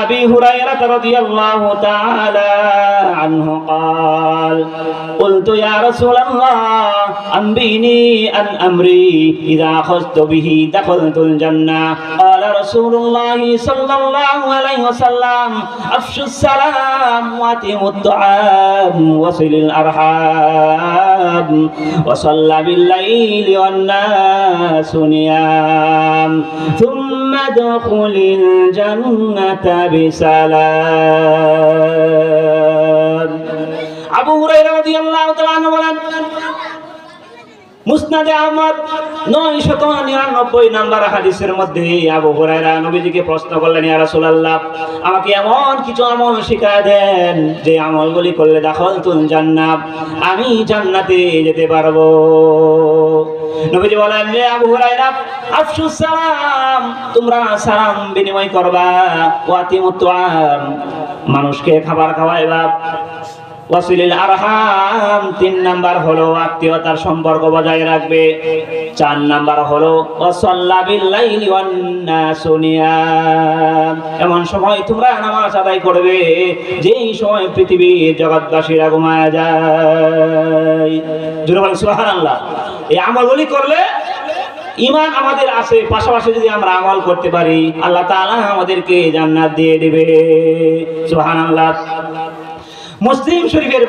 أبي هريرة رضي الله تعالى عنه قال قلت يا رسول الله أنبئني عن أمري إذا أخذت به دخلت الجنة قال رسول الله صلى الله عليه وسلم أفشوا السلام وأطعموا الطعام وصل الأرحام وصلى بالليل والناس نيام ثم ادخل الجنة بسلام আবু হুরায়রা রাদিয়াল্লাহু তাআলা আনহু বলেন মুসনাদে আহমদ 999 নম্বর হাদিসের মধ্যে আবু হুরায়রা নবীজিকে প্রশ্ন করলেন, ইয়া রাসূলুল্লাহ, আমাকে এমন কিছু আমল শিখায় দেন যে আমলগুলি করলে দাখালতুল জান্নাত, আমি জান্নাতে যেতে পারবো। নবীজি বলেন, হে আবু হুরায়রা, আফশুস সালাম, তোমরা সালাম বিনিময় করবা, ওয়াতিমুত তুআম, মানুষকে খাবার খাওয়াইবা, ওয়াসিলিল আরহাম, 3 নাম্বার হলো আত্মীয়তার সম্পর্ক বজায় রাখবে, 4 নাম্বার হলো ওয়াসাল্লা বিল লাইলি ওয়ান নাসু নিয়াম, এমন সময় তোমরা নামাজ আদায় করবে যেই সময় পৃথিবীর জগৎবাসীরা ঘুমায় যায়। জোরে বলেন সুবহানাল্লাহ। এই আমলগুলি করলে ঈমান আমাদের আছে, পাশাপাশি যদি আমরা আমল করতে পারি আল্লাহ তাআলা আমাদেরকে জান্নাত দিয়ে দেবে। সুবহানাল্লাহ। মুসলিম শরীফের